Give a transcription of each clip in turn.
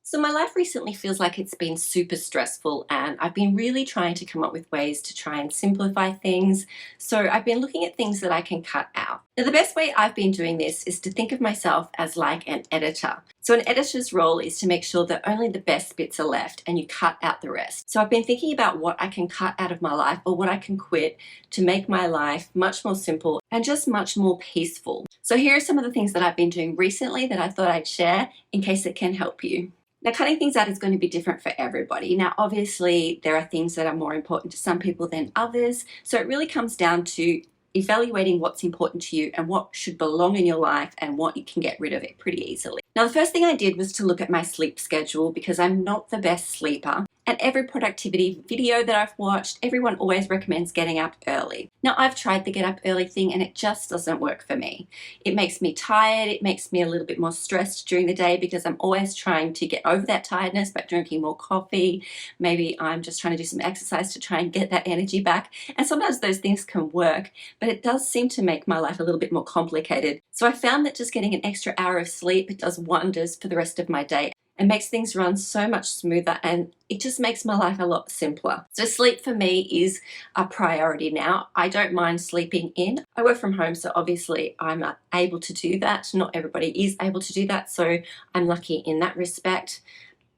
So my life recently feels like it's been super stressful, and I've been really trying to come up with ways to try and simplify things. So I've been looking at things that I can cut out. Now, the best way I've been doing this is to think of myself as like an editor. So an editor's role is to make sure that only the best bits are left and you cut out the rest. So I've been thinking about what I can cut out of my life or what I can quit to make my life much more simple and just much more peaceful. So here are some of the things that I've been doing recently that I thought I'd share in case it can help you. Now, cutting things out is going to be different for everybody. Now, obviously, there are things that are more important to some people than others. So it really comes down to evaluating what's important to you and what should belong in your life and what you can get rid of it pretty easily. Now, the first thing I did was to look at my sleep schedule because I'm not the best sleeper. And every productivity video that I've watched, everyone always recommends getting up early. Now, I've tried the get up early thing and it just doesn't work for me. It makes me tired. It makes me a little bit more stressed during the day because I'm always trying to get over that tiredness by drinking more coffee. Maybe I'm just trying to do some exercise to try and get that energy back. And sometimes those things can work, but it does seem to make my life a little bit more complicated. So I found that just getting an extra hour of sleep, it does wonders for the rest of my day and makes things run so much smoother, and it just makes my life a lot simpler. So sleep for me is a priority now. I don't mind sleeping in. I work from home, so obviously I'm able to do that. Not everybody is able to do that, so I'm lucky in that respect.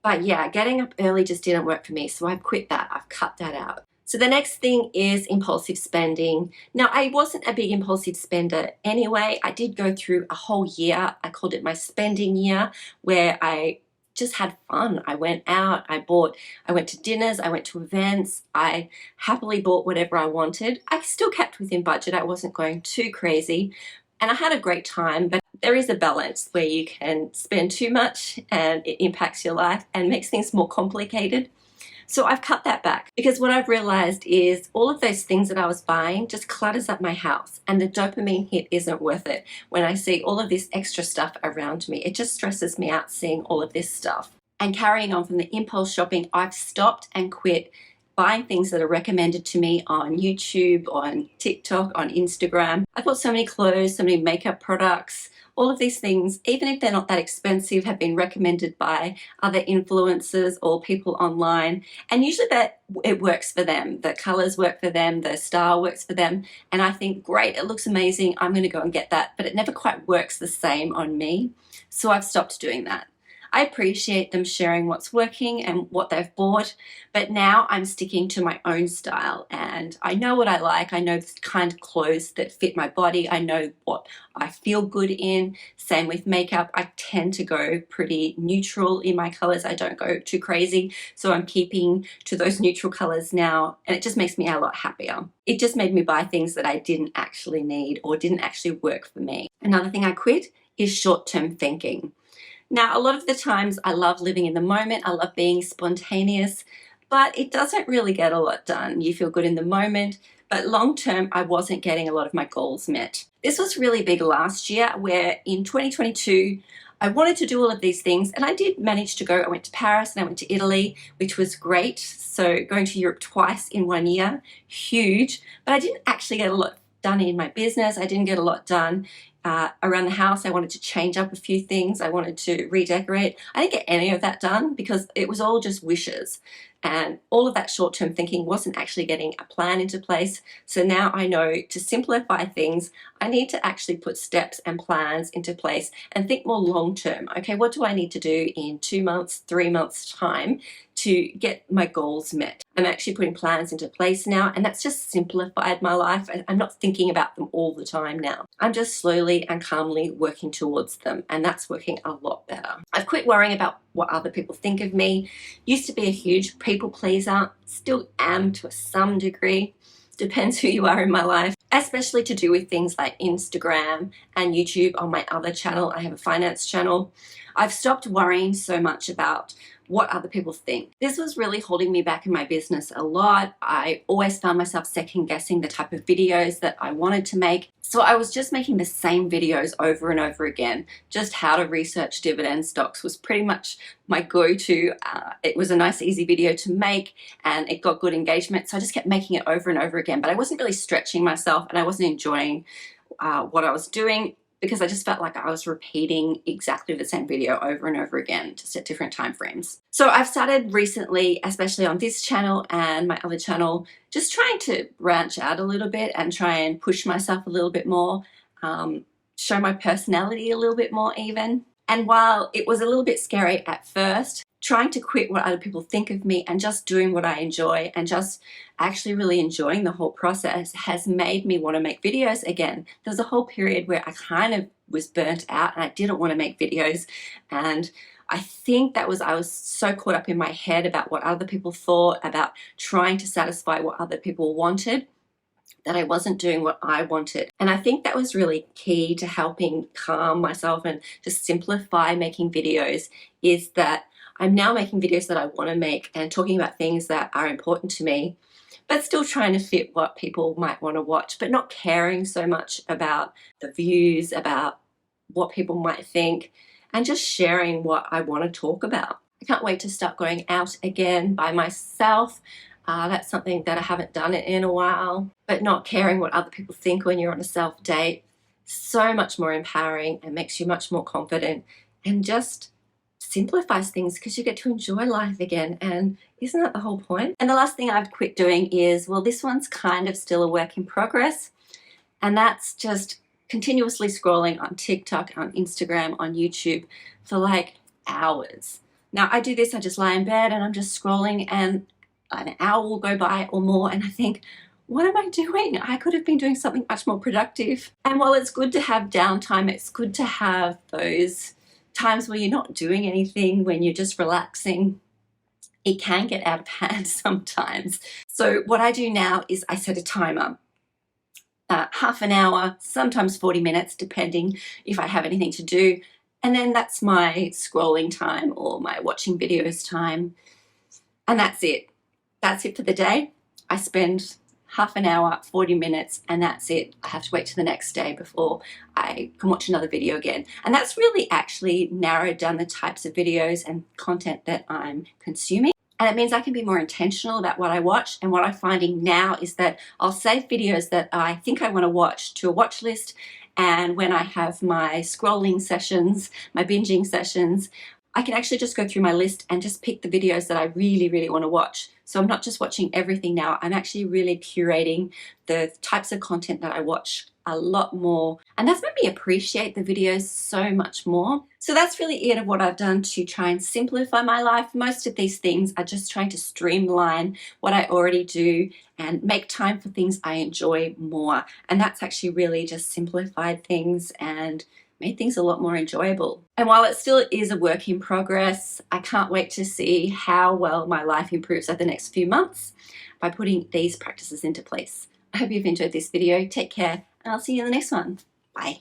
But yeah, getting up early just didn't work for me, so I've quit that. I've cut that out. So the next thing is impulsive spending. Now, I wasn't a big impulsive spender anyway. I did go through a whole year. I called it my spending year, where I just had fun. I went out, I went to dinners, I went to events, I happily bought whatever I wanted. I still kept within budget, I wasn't going too crazy, and I had a great time, but there is a balance where you can spend too much and it impacts your life and makes things more complicated. So I've cut that back because what I've realized is all of those things that I was buying just clutters up my house, and the dopamine hit isn't worth it. When I see all of this extra stuff around me, it just stresses me out seeing all of this stuff. And carrying on from the impulse shopping, I've stopped and quit buying things that are recommended to me on YouTube, on TikTok, on Instagram. I've bought so many clothes, so many makeup products. All of these things, even if they're not that expensive, have been recommended by other influencers or people online. And usually that it works for them. The colors work for them, the style works for them. And I think, great, it looks amazing. I'm going to go and get that. But it never quite works the same on me. So I've stopped doing that. I appreciate them sharing what's working and what they've bought, but now I'm sticking to my own style, and I know what I like. I know the kind of clothes that fit my body. I know what I feel good in. Same with makeup. I tend to go pretty neutral in my colors. I don't go too crazy, so I'm keeping to those neutral colors now, and it just makes me a lot happier. It just made me buy things that I didn't actually need or didn't actually work for me. Another thing I quit is short-term thinking. Now, a lot of the times I love living in the moment, I love being spontaneous, but it doesn't really get a lot done. You feel good in the moment, but long term, I wasn't getting a lot of my goals met. This was really big last year, where in 2022, I wanted to do all of these things, and I did manage to go. I went to Paris and I went to Italy, which was great. So going to Europe twice in 1 year, huge, but I didn't actually get a lot done in my business. I didn't get a lot done around the house. I wanted to change up a few things. I wanted to redecorate. I didn't get any of that done because it was all just wishes. And all of that short-term thinking wasn't actually getting a plan into place. So now I know to simplify things, I need to actually put steps and plans into place and think more long-term. Okay, what do I need to do in 2 months, 3 months time to get my goals met? I'm actually putting plans into place now, and that's just simplified my life. I'm not thinking about them all the time now. I'm just slowly and calmly working towards them, and that's working a lot better. I've quit worrying about what other people think of me. Used to be a huge people pleaser, still am to some degree. Depends who you are in my life, especially to do with things like Instagram and YouTube. On my other channel, I have a finance channel. I've stopped worrying so much about what other people think. This was really holding me back in my business a lot. I always found myself second guessing the type of videos that I wanted to make. So I was just making the same videos over and over again. Just how to research dividend stocks was pretty much my go-to. It was a nice, easy video to make, and it got good engagement. So I just kept making it over and over again, but I wasn't really stretching myself, and I wasn't enjoying what I was doing. because I just felt like I was repeating exactly the same video over and over again, just at different time frames. So I've started recently, especially on this channel and my other channel, just trying to branch out a little bit and try and push myself a little bit more, show my personality a little bit more even. And while it was a little bit scary at first, trying to quit what other people think of me and just doing what I enjoy and just actually really enjoying the whole process has made me want to make videos again. There was a whole period where I kind of was burnt out and I didn't want to make videos, and I think that was, I was so caught up in my head about what other people thought, about trying to satisfy what other people wanted, that I wasn't doing what I wanted. And I think that was really key to helping calm myself and just simplify making videos, is that I'm now making videos that I want to make and talking about things that are important to me, but still trying to fit what people might want to watch, but not caring so much about the views, about what people might think, and just sharing what I want to talk about. I can't wait to start going out again by myself. That's something that I haven't done in a while, but not caring what other people think when you're on a self date. So much more empowering and makes you much more confident and just simplifies things because you get to enjoy life again. And isn't that the whole point? And the last thing I've quit doing is, well, this one's kind of still a work in progress, and that's just continuously scrolling on TikTok, on Instagram, on YouTube for like hours. Now I do this, I just lie in bed and I'm just scrolling, and an hour will go by or more, and I think, what am I doing? I could have been doing something much more productive. And while it's good to have downtime, it's good to have those times where you're not doing anything, when you're just relaxing. It can get out of hand sometimes. So what I do now is I set a timer, half an hour, sometimes 40 minutes, depending if I have anything to do. And then that's my scrolling time or my watching videos time. And that's it. That's it for the day. I spend half an hour, 40 minutes, and that's it. I have to wait till the next day before I can watch another video again. And that's really actually narrowed down the types of videos and content that I'm consuming. And it means I can be more intentional about what I watch. And what I'm finding now is that I'll save videos that I think I want to watch to a watch list. And when I have my scrolling sessions, my binging sessions, I can actually just go through my list and just pick the videos that I really, really want to watch. So I'm not just watching everything now, I'm actually really curating the types of content that I watch a lot more. And that's made me appreciate the videos so much more. So that's really it of what I've done to try and simplify my life. Most of these things are just trying to streamline what I already do and make time for things I enjoy more. And that's actually really just simplified things and made things a lot more enjoyable. And while it still is a work in progress, I can't wait to see how well my life improves over the next few months by putting these practices into place. I hope you've enjoyed this video. Take care, and I'll see you in the next one. Bye.